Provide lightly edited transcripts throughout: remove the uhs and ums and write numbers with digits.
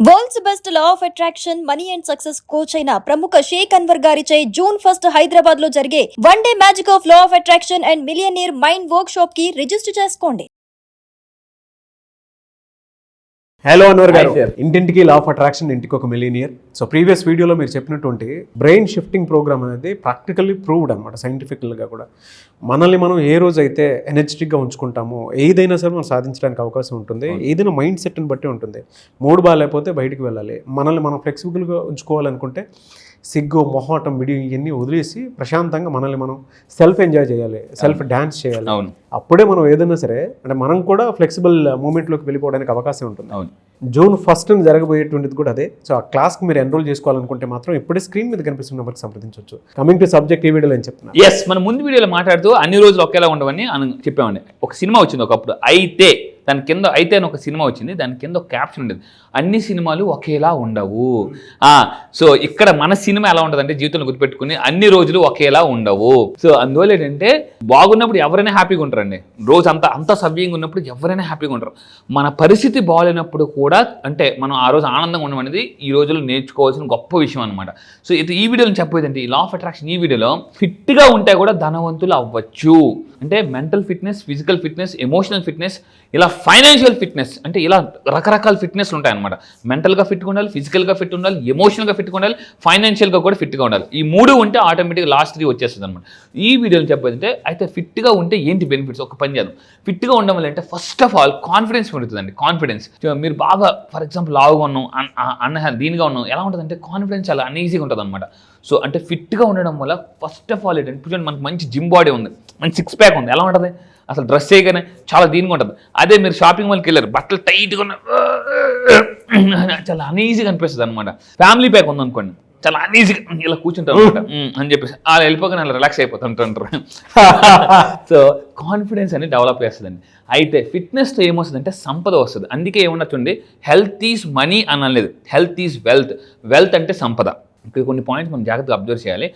World's best law of attraction money and success coach అయిన ప్రముఖ షేక్ అన్వర్ గారిచే జూన్ 1 హైదరాబాద్ లో జరిగే one day magic of law of attraction and millionaire mind work shop కి register చేసుకోండి. Hello Anwar గారు, ఇంటింటికి లా ఆఫ్ అట్రాక్షన్, ఇంటికి ఒక మిలియనియర్. సో ప్రీవియస్ వీడియోలో మీరు చెప్పినటువంటి బ్రెయిన్ షిఫ్టింగ్ ప్రోగ్రామ్ అనేది ప్రాక్టికల్లీ ప్రూవ్డ్ అనమాట, సైంటిఫికల్గా కూడా. మనల్ని మనం ఏ రోజు అయితే ఎనర్జెటిక్గా ఉంచుకుంటామో ఏదైనా సరే మనం సాధించడానికి అవకాశం ఉంటుంది. ఏదైనా మైండ్ సెట్ని బట్టి ఉంటుంది. మూడు బాగాలేకపోతే బయటికి వెళ్ళాలి. మనల్ని మనం ఫ్లెక్సిబుల్గా ఉంచుకోవాలనుకుంటే సిగ్గు, మొహాటం, విడియో ఇవన్నీ వదిలేసి ప్రశాంతంగా మనల్ని మనం సెల్ఫ్ ఎంజాయ్ చేయాలి, సెల్ఫ్ డ్యాన్స్ చేయాలి. అప్పుడే మనం ఏదైనా సరే అంటే మనం కూడా ఫ్లెక్సిబుల్ మూమెంట్లోకి వెళ్ళిపోవడానికి అవకాశం ఉంటుంది. జూన్ 1 జరగబోయేటువంటిది కూడా అదే. సో ఆ క్లాస్కి మీరు ఎన్రోల్ చేసుకోవాలనుకుంటే మాత్రం ఇప్పుడే స్క్రీన్ మీద కనిపిస్తున్న నెంబర్కి సంప్రదించవచ్చు. కమింగ్ టు సబ్జెక్ట్, ఈ వీడియోలో ఏం చెప్తున్నా? ఎస్, మనం ముందు వీడియోలో మాట్లాడుతూ అన్ని రోజులు ఒకేలా ఉండవని చెప్పామండి. ఒక సినిమా వచ్చింది ఒకప్పుడు, అయితే దాని కింద అయితే అని ఒక సినిమా వచ్చింది, దాని కింద ఒక క్యాప్షన్ ఉండేది, అన్ని సినిమాలు ఒకేలా ఉండవు. సో ఇక్కడ మన సినిమా ఎలా ఉంటుంది అంటే, జీవితంలో గుర్తుపెట్టుకుని అన్ని రోజులు ఒకేలా ఉండవు. సో అందువల్ల ఏంటంటే బాగున్నప్పుడు ఎవరైనా హ్యాపీగా ఉంటారండి. రోజు అంతా సవ్యంగా ఉన్నప్పుడు ఎవరైనా హ్యాపీగా ఉంటారు. మన పరిస్థితి బాగాలేనప్పుడు కూడా అంటే మనం ఆ రోజు ఆనందంగా ఉండడం అనేది ఈ రోజుల్లో నేర్చుకోవాల్సిన గొప్ప విషయం అనమాట. సో ఇది ఈ వీడియోలో చెప్పేది అంటే, ఈ లా ఆఫ్ అట్రాక్షన్ ఈ వీడియోలో ఫిట్గా ఉంటే కూడా ధనవంతులు అవ్వచ్చు. అంటే mental fitness, physical fitness, emotional fitness, ఇలా ఫైనాన్షియల్ ఫిట్నెస్, అంటే ఇలా రకరకాల ఫిట్నెస్ ఉంటాయన్నమాట. మెంటల్గా ఫిట్గా ఉండాలి, ఫిజికల్గా ఫిట్ ఉండాలి, ఎమోషనల్గా ఫిట్గా ఉండాలి, ఫైనాన్షియల్గా కూడా ఫిట్గా ఉండాలి. ఈ మూడు ఉంటే ఆటోమేటిక్గా లాస్ట్ 3 వచ్చేస్తుంది అనమాట. ఈ వీడియోలో చెప్పేదంటే అయితే ఫిట్గా ఉంటే ఏంటి బెనిఫిట్స్, ఒక పని చేద్దాం. ఫిట్గా ఉండడం వల్ల అంటే ఫస్ట్ ఆఫ్ ఆల్ కాన్ఫిడెన్స్ పెరుగుతుందండి. కాన్ఫిడెన్స్, మీరు బాగా ఫర్ ఎగ్జాంపుల్ లావుగా ఉన్నాం, దీనిగా ఉన్నాం, ఎలా ఉంటుందంటే కాన్ఫిడెన్స్ చాలా అన్ఈజీగా ఉంటుంది అనమాట. సో అంటే ఫిట్గా ఉండడం వల్ల ఫస్ట్ ఆఫ్ ఆల్ ఏంటంటే, ఇప్పుడు మనకు మంచి జిమ్ బాడీ ఉంది, మంచి 6 ప్యాక్ ఉంది, ఎలా ఉంటుంది అసలు డ్రెస్ చేయగానే చాలా దీనిగా ఉంటుంది. అదే మీరు షాపింగ్ మాల్కి వెళ్ళారు, బట్టలు టైట్గా ఉన్న చాలా అన్ఈజీగా అనిపిస్తుంది అనమాట. ఫ్యామిలీ ప్యాక్ ఉందనుకోండి, చాలా అన్ఈజీగా ఇలా కూర్చుంటారు అనమాట అని చెప్పేసి అలా వెళ్ళిపోగానే అలా రిలాక్స్ అయిపోతుంటారు. సో కాన్ఫిడెన్స్ అనేది డెవలప్ చేస్తుందండి. అయితే ఫిట్నెస్తో ఏమొస్తుందంటే సంపద వస్తుంది. అందుకే ఏమన్నా చూడండి, హెల్త్ ఈజ్ మనీ అని అనలేదు, హెల్త్ ఈజ్ వెల్త్. వెల్త్ అంటే సంపద. ఇక్కడ కొన్ని పాయింట్స్ మనం జాగ్రత్తగా అబ్జర్వ్ చేయాలి.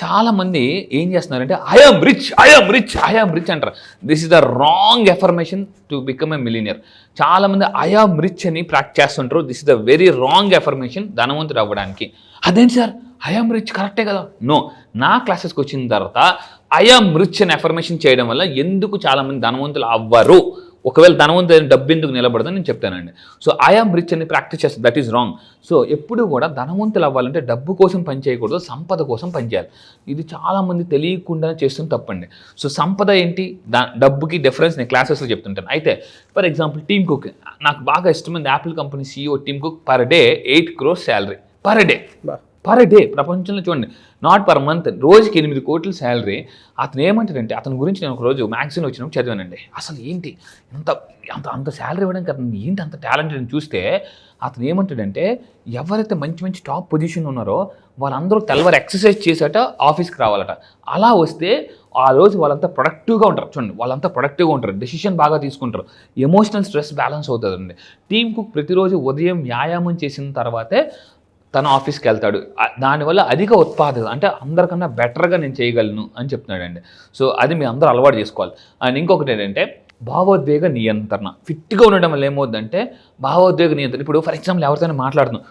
చాలామంది ఏం చేస్తున్నారంటే ఐఎమ్ రిచ్ అంటారు. This is the wrong affirmation to become a millionaire. చాలామంది ఐఎమ్ రిచ్ అని ప్రాక్టీస్ చేస్తుంటారు. This is the very wrong affirmation ధనవంతుడు అవ్వడానికి. అదేంటి సార్, ఐఎమ్ రిచ్ కరెక్టే కదా? నో, నా క్లాసెస్కి వచ్చిన తర్వాత ఐఎమ్ రిచ్ అని ఎఫర్మేషన్ చేయడం వల్ల ఎందుకు చాలామంది ధనవంతులు అవ్వరు, ఒకవేళ ధనవంతులు డబ్బు ఎందుకు నిలబడదని నేను చెప్తానండి. సో ఐఎమ్ రిచ్ అని ప్రాక్టీస్ చేస్తుంది, దట్ ఈస్ రాంగ్. సో ఎప్పుడు కూడా ధనవంతులు అవ్వాలంటే డబ్బు కోసం పని చేయకూడదు, సంపద కోసం పనిచేయాలి. ఇది చాలామంది తెలియకుండానే చేస్తుంది తప్పండి. సో సంపద ఏంటి, డబ్బుకి డిఫరెన్స్ నేను క్లాసెస్లో చెప్తుంటాను. అయితే ఫర్ ఎగ్జాంపుల్ టీమ్ కుక్, నాకు బాగా ఇష్టమైంది Apple company CEO team cook. Per day 8 crores salary, per day. ప్రపంచంలో చూడండి, నాట్ పర్ మంత్, రోజుకి 8 కోట్ల శాలరీ. అతను ఏమంటాడంటే, అతని గురించి నేను ఒక రోజు మ్యాగజైన్ వచ్చినప్పుడు చదివానండి. అసలు ఏంటి అంత శాలరీ ఇవ్వడానికి అతను ఏంటి అంత టాలెంటెడ్ అని చూస్తే, అతను ఏమంటాడంటే, ఎవరైతే మంచి టాప్ పొజిషన్ ఉన్నారో వాళ్ళందరూ తెల్లవారు ఎక్సర్సైజ్ చేసేట ఆఫీస్కి రావాలట. అలా వస్తే ఆ రోజు వాళ్ళంతా ప్రొడక్టివ్గా ఉంటారు. చూడండి, వాళ్ళంతా ప్రొడక్టివ్గా ఉంటారు, డెసిషన్ బాగా తీసుకుంటారు, ఎమోషనల్ స్ట్రెస్ బ్యాలెన్స్ అవుతుందండి. టీమ్ కుక్ ప్రతిరోజు ఉదయం వ్యాయామం చేసిన తర్వాతే తన ఆఫీస్కి వెళ్తాడు. దానివల్ల అధిక ఉత్పాదకత, అంటే అందరికన్నా బెటర్గా నేను చేయగలను అని చెప్తున్నాడండి. సో అది మీరు అందరూ అలవాటు చేసుకోవాలి. అండ్ ఇంకొకటి ఏంటంటే భావోద్వేగ నియంత్రణ. ఫిట్గా ఉండడం వల్ల ఏమవుతుందంటే భావోద్వేగ నియంత్రణ. ఇప్పుడు ఫర్ ఎగ్జాంపుల్ ఎవరితోనే మాట్లాడుతున్నాం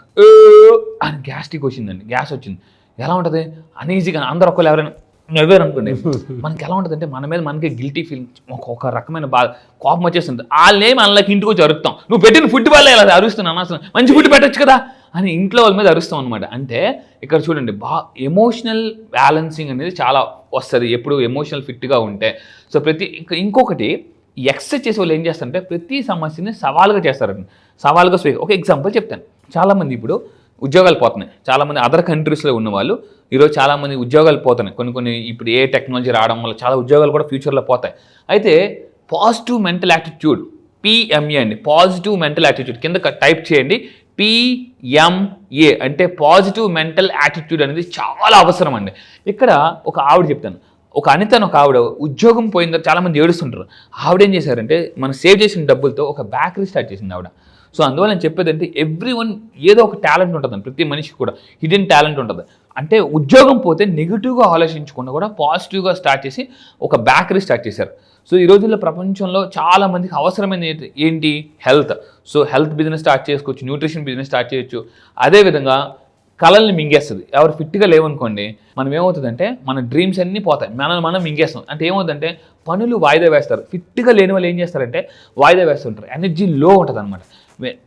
అని గ్యాస్ట్రిక్ వచ్చిందండి, గ్యాస్ వచ్చింది, ఎలా ఉంటుంది అనీజీగా. అందరూ ఒకళ్ళు ఎవరైనా నవ్వారు అనుకోండి, మనకి ఎలా ఉంటుందంటే మన మీద మనకి గిల్టీ ఫీలింగ్, ఒక రకమైన బాధ, కోపం వచ్చేస్తుంది. వాళ్ళేమి వాళ్ళకి ఇంటికి వచ్చి అరుస్తాం, నువ్వు పెట్టిన ఫుడ్ వల్ల ఇలా అరుస్తున్నాను, అసలు మంచి ఫుడ్ పెట్టచ్చు కదా అని ఇంట్లో వాళ్ళ మీద అరుస్తాం అనమాట. అంటే ఇక్కడ చూడండి, ఎమోషనల్ బ్యాలెన్సింగ్ అనేది చాలా వస్తుంది ఎప్పుడు ఎమోషనల్ ఫిట్గా ఉంటే. సో ఇంకొకటి ఎక్సర్సైజ్ చేసే వాళ్ళు ఏం చేస్తారంటే ప్రతి సమస్యని సవాలుగా చేస్తారండి, సవాలుగా ఒక ఎగ్జాంపుల్ చెప్తాను. చాలామంది ఇప్పుడు ఉద్యోగాలు పోతున్నాయి, చాలామంది అదర్ కంట్రీస్లో ఉన్న వాళ్ళు ఈరోజు చాలామంది ఉద్యోగాలు పోతున్నాయి. కొన్ని ఇప్పుడు ఏ టెక్నాలజీ రావడం వల్ల చాలా ఉద్యోగాలు కూడా ఫ్యూచర్లో పోతాయి. అయితే పాజిటివ్ మెంటల్ యాటిట్యూడ్, PMA అండి, పాజిటివ్ మెంటల్ యాటిట్యూడ్ కింద టైప్ చేయండి. PMA అంటే పాజిటివ్ మెంటల్ యాటిట్యూడ్ అనేది చాలా అవసరం అండి. ఇక్కడ ఒక ఆవిడ చెప్తాను, ఒక అనితను ఒక ఆవిడ ఉద్యోగం పోయిందో చాలామంది ఏడుస్తుంటారు. ఆవిడ ఏం చేశారంటే మనం సేవ్ చేసిన డబ్బులతో ఒక బేకరీ స్టార్ట్ చేసింది ఆవిడ. సో అందువల్ల నేను చెప్పేది అంటే ఎవ్రీవన్ ఏదో ఒక టాలెంట్ ఉంటుందండి, ప్రతి మనిషికి కూడా హిడెన్ టాలెంట్ ఉంటుంది. అంటే ఉద్యోగం పోతే నెగిటివ్గా ఆలోచించకుండా కూడా పాజిటివ్గా స్టార్ట్ చేసి ఒక బేకరీ స్టార్ట్ చేశారు. సో ఈ రోజుల్లో ప్రపంచంలో చాలా మందికి అవసరమైన ఏంటి health. So health business start చేసుకోవచ్చు, న్యూట్రిషన్ బిజినెస్ స్టార్ట్ చేయొచ్చు. అదేవిధంగా కళల్ని మింగేస్తుంది. ఎవరు ఫిట్గా లేవనుకోండి, మనం ఏమవుతుందంటే మన డ్రీమ్స్ అన్నీ పోతాయి, మనం మింగేస్తాం. అంటే ఏమవుతుందంటే పనులు వాయిదా వేస్తారు. ఫిట్గా లేని వాళ్ళు ఏం చేస్తారంటే వాయిదా వేస్తుంటారు, ఎనర్జీ లో ఉంటుంది అనమాట.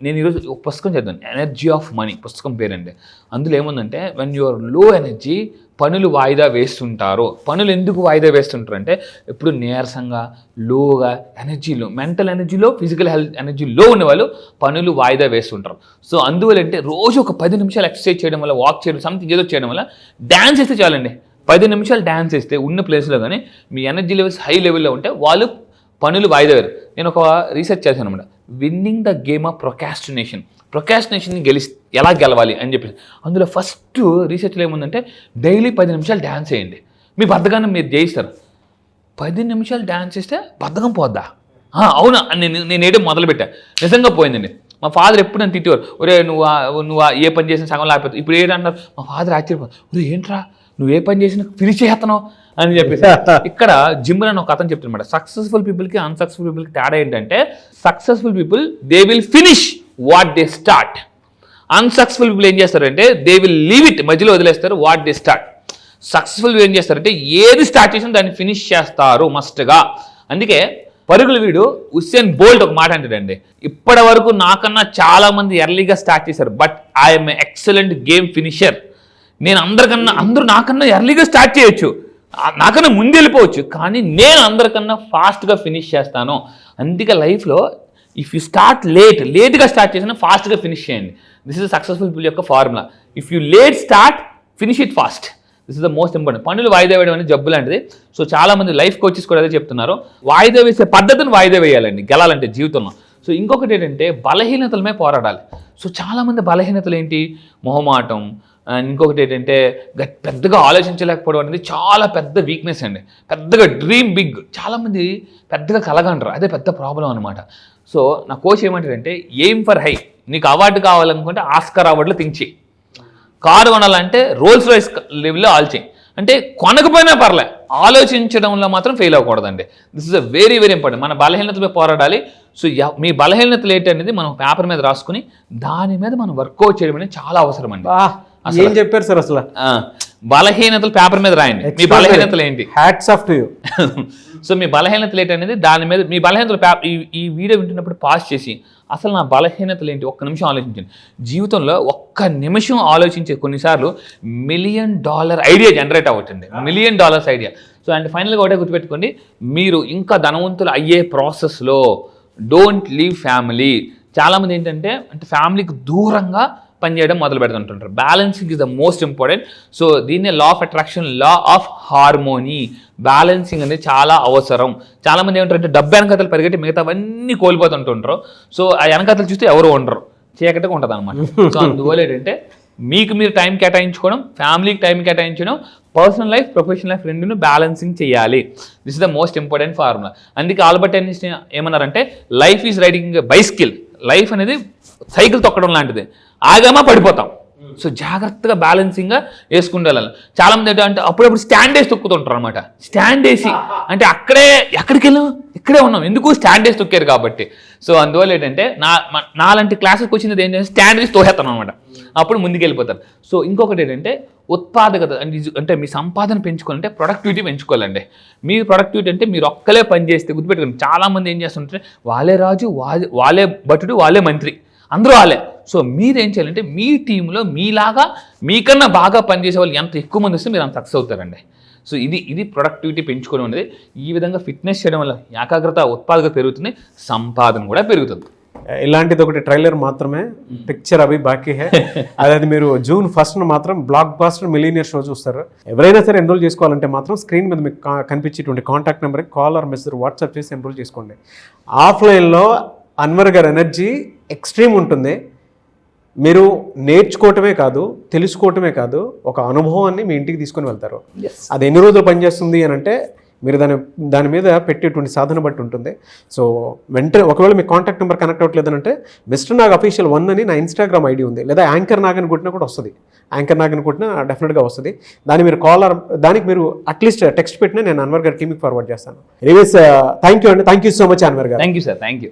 నేను ఈరోజు ఒక పుస్తకం చదివాను, ఎనర్జీ ఆఫ్ మనీ పుస్తకం పేరండి. అందులో ఏముందంటే వెన్ యు ఆర్ లో ఎనర్జీ పనులు వాయిదా వేస్తుంటారు. పనులు ఎందుకు వాయిదా వేస్తుంటారు అంటే ఎప్పుడు నీరసంగా, లోగా, ఎనర్జీలో, మెంటల్ ఎనర్జీలో, ఫిజికల్ హెల్త్ ఎనర్జీలో ఉన్నవాళ్ళు పనులు వాయిదా వేస్తుంటారు. సో అందువల్ల అంటే రోజు ఒక 10 నిమిషాలు ఎక్సర్సైజ్ చేయడం వల్ల, వాక్ చేయడం, సంథింగ్ ఏదో చేయడం వల్ల, డ్యాన్స్ వేస్తే చాలండి. 10 నిమిషాలు డ్యాన్స్ వేస్తే ఉన్న ప్లేస్లో కానీ మీ ఎనర్జీ లెవెల్స్ హై లెవెల్లో ఉంటే వాళ్ళు పనులు వాయిదా వేరు. నేను ఒక రీసెర్చ్ చేశాను అనమాట, విన్నింగ్ ద గేమ్ ఆఫ్ ప్రొకాస్టినేషన్ని ఎలా గెలవాలి అని చెప్పి. అందులో ఫస్ట్ రీసెర్చ్లో ఏముందంటే డైలీ 10 నిమిషాలు డ్యాన్స్ చేయండి, మీ బద్ధకాన్ని మీరు జయిస్తారు. 10 నిమిషాలు డ్యాన్స్ చేస్తే బద్ధకం పోద్దా? అవునా అని నేను వేయడం మొదలుపెట్టా, నిజంగా పోయిందండి. మా ఫాదర్ ఎప్పుడు నన్ను తిట్టేవారు, ఒరే నువ్వు ఏ పని చేసినా సగం లేకపోతే. ఇప్పుడు ఏంటంటారు, మా ఫాదర్ ఆశ్చర్యపోతారు, ఒరే ఏంట్రా నువ్వు ఏ పని చేసినా ఫినిష్ చేస్తున్నావు అని చెప్పేసి. ఇక్కడ జిమ్ అని ఒక అతను చెప్తున్నమాట, సక్సెస్ఫుల్ పీపుల్కి అన్సక్సెస్ఫుల్ పీపుల్కి తేడా ఏంటంటే successful people they will finish what they start. Unsuccessful people ఏం చేస్తారంటే దే విల్ లీవ్ ఇట్, మధ్యలో వదిలేస్తారు, వాట్ దే స్టార్ట్. సక్సెస్ఫుల్ ఏం చేస్తారంటే ఏది స్టార్ట్ చేసినా దాన్ని ఫినిష్ చేస్తారు మస్ట్గా. అందుకే పరుగుల వీడు ఉసేన్ బోల్ట్ ఒక మాట అంటాడండి, ఇప్పటి వరకు నాకన్నా చాలా మంది ఎర్లీగా స్టార్ట్ చేశారు, but I'm excellent game finisher. నేను అందరూ నాకన్నా ఎర్లీగా స్టార్ట్ చేయొచ్చు, నాకన్నా ముందు వెళ్ళిపోవచ్చు, కానీ నేను అందరికన్నా ఫాస్ట్గా ఫినిష్ చేస్తాను. అందుకే లైఫ్లో ఇఫ్ యూ స్టార్ట్ లేట్గా స్టార్ట్ చేసినా ఫాస్ట్గా ఫినిష్ చేయండి. దిస్ ఇస్ సక్సెస్ఫుల్ పీపుల్ యొక్క formula. If you late start finish it fast. This is the most important. పనులు వాయిదా వేయడం అనేది జబ్బు లాంటిది. సో చాలా మంది లైఫ్ కోచెస్ కూడా అదే చెప్తున్నారు, వాయిదా వేసే పద్ధతిని వాయిదా వేయాలండి గెలాలంటే జీవితంలో. సో ఇంకొకటి ఏంటంటే బలహీనతలమే పోరాడాలి. సో చాలామంది బలహీనతలు ఏంటి, మొహమాటం. ఇంకొకటి ఏంటంటే పెద్దగా ఆలోచించలేకపోవడం అనేది చాలా పెద్ద వీక్నెస్ అండి. పెద్దగా డ్రీమ్ బిగ్, చాలామంది పెద్దగా కలగంటారు, అదే పెద్ద ప్రాబ్లం అనమాట. సో నా కోచ్ ఏమంటారంటే ఎయిమ్ ఫర్ హై. నీకు అవార్డు కావాలనుకుంటే ఆస్కార్ అవార్డులో థింక్ చేయి. కారు కొనాలంటే రోల్స్ రాయిస్ లెవెల్లో ఆలోచి. అంటే కొనకపోయినా పర్లే, ఆలోచించడంలో మాత్రం ఫెయిల్ అవ్వకూడదండి. This is a very very important. మన బలహీనతపై పోరాడాలి. సో మీ బలహీనతలు ఏంటి అనేది మనం పేపర్ మీద రాసుకుని దాని మీద మనం వర్కౌట్ చేయడం అనేది చాలా అవసరం అండి. ఏం చెప్పారు సార్ అసలు? బలహీనతలు పేపర్ మీద రాయండి, మీ బలహీనతలు ఏంటి. Hats off to you. So మీ బలహీనతలు ఏంటి అనేది దాని మీద, మీ బలహీనతలు ఈ వీడియో వింటున్నప్పుడు పాస్ చేసి అసలు నా బలహీనతలు ఏంటి ఒక్క నిమిషం ఆలోచించండి. జీవితంలో ఒక్క నిమిషం ఆలోచించే కొన్నిసార్లు $1 మిలియన్ ఐడియా జనరేట్ అవ్వచ్చండి, $1 మిలియన్ ఐడియా. సో అండ్ ఫైనల్గా ఒకటే గుర్తుపెట్టుకోండి, మీరు ఇంకా ధనవంతులు అయ్యే ప్రాసెస్లో డోంట్ లీవ్ ఫ్యామిలీ. చాలామంది ఏంటంటే ఫ్యామిలీకి దూరంగా పనిచేయడం మొదలు పెడుతుంటారు. Balancing is the most important. So దీన్నే law of attraction, law of harmony. Balancing అనేది చాలా అవసరం. చాలామంది ఏమంటారంటే డబ్బు వెనకతలు పరిగెట్టి మిగతావన్నీ కోల్పోతుంటుంటారు. సో ఆ వెనకతలు చూస్తే ఎవరు ఉండరు, చీకటిగా ఉంటుంది అనమాట. సో అందువల్ల ఏంటంటే మీకు మీరు టైం కేటాయించుకోవడం, ఫ్యామిలీకి టైం కేటాయించడం, పర్సనల్ లైఫ్ ప్రొఫెషనల్ లైఫ్ రెండును బ్యాలెన్సింగ్ చేయాలి. This is the most important formula. అందుకే ఆల్బర్ట్ ఐన్స్టీన్ ఏమన్నారంటే life is riding bicycle. Life అనేది సైకిల్ తొక్కడం లాంటిది, ఆగామా పడిపోతాం. సో జాగ్రత్తగా బ్యాలెన్సింగ్గా వేసుకుంటూ వెళ్ళాలి. చాలామంది అంటే అప్పుడప్పుడు స్టాండ్ వేసి తొక్కుతుంటారు అనమాట. స్టాండ్ వేసి అంటే ఎక్కడికి వెళ్ళాం, ఇక్కడే ఉన్నాం, ఎందుకు స్టాండ్ వేసి తొక్కారు కాబట్టి. సో అందువల్ల ఏంటంటే నాలాంటి క్లాసెస్కి వచ్చినది ఏంటంటే స్టాండ్ వేసి తోహేస్తాను అనమాట, అప్పుడు ముందుకు వెళ్ళిపోతారు. సో ఇంకొకటి ఏంటంటే ఉత్పాదకత అంటే మీ సంపాదన పెంచుకోవాలంటే ప్రొడక్టివిటీ పెంచుకోవాలండి. మీ ప్రొడక్టివిటీ అంటే మీరు ఒక్కలే పని చేస్తే గుర్తుపెట్టుకోండి. చాలామంది ఏం చేస్తుంటే వాళ్ళే రాజు, వాళ్ళే భటుడు, వాళ్ళే మంత్రి, అందరూ వాళ్ళే. సో మీరేం చేయాలంటే మీ టీంలో మీలాగా మీకన్నా బాగా పనిచేసే వాళ్ళు ఎంత ఎక్కువ మంది వస్తే మీరు అంత సక్సెస్ అవుతారండి. సో ఇది ప్రొడక్టివిటీ పెంచుకోవడం అనేది. ఈ విధంగా ఫిట్నెస్ చేయడం వల్ల ఏకాగ్రత, ఉత్పాదకత పెరుగుతుంది, సంపాదన కూడా పెరుగుతుంది. ఇలాంటిది ఒకటి ట్రైలర్ మాత్రమే, పిక్చర్ అవి బాకీ హే. అదే మీరు June 1st మాత్రం బ్లాక్ బాస్టర్ మిలీనియర్ షో చూస్తారు. ఎవరైనా సరే ఎన్రోల్ చేసుకోవాలంటే మాత్రం స్క్రీన్ మీద మీకు కనిపించేటువంటి కాంటాక్ట్ నెంబర్కి కాల్ ఆర్ మెసేజ్ వాట్సాప్ చేసి ఎన్రోల్ చేసుకోండి. ఆఫ్లైన్లో అన్వర్ గారి ఎనర్జీ ఎక్స్ట్రీమ్ ఉంటుంది. మీరు నేర్చుకోవటమే కాదు, తెలుసుకోవటమే కాదు, ఒక అనుభవాన్ని మీ ఇంటికి తీసుకొని వెళ్తారు. అది ఎన్ని రోజులు పనిచేస్తుంది అని అంటే మీరు దాని మీద పెట్టేటువంటి సాధన బట్టి ఉంటుంది. సో వెంటనే ఒకవేళ మీ కాంటాక్ట్ నెంబర్ కనెక్ట్ అవ్వట్లేదంటే మిస్టర్ నాగ్ అఫీషియల్ 1 అని నా ఇన్స్టాగ్రామ్ ఐడి ఉంది, లేదా యాంకర్ నాగ్ అని కొట్టినా కూడా వస్తుంది. యాంకర్ నాగ్ అని కొట్టినా డెఫినెట్గా వస్తుంది. దానికి మీరు అట్లీస్ట్ టెక్స్ట్ పెట్టినా నేను అన్వర్ గారికి మీకు ఫార్వర్డ్ చేస్తాను. ఎనీవేస్ థ్యాంక్ యూ అండి, thank you so much Anwar garu. Thank you sir, thank you.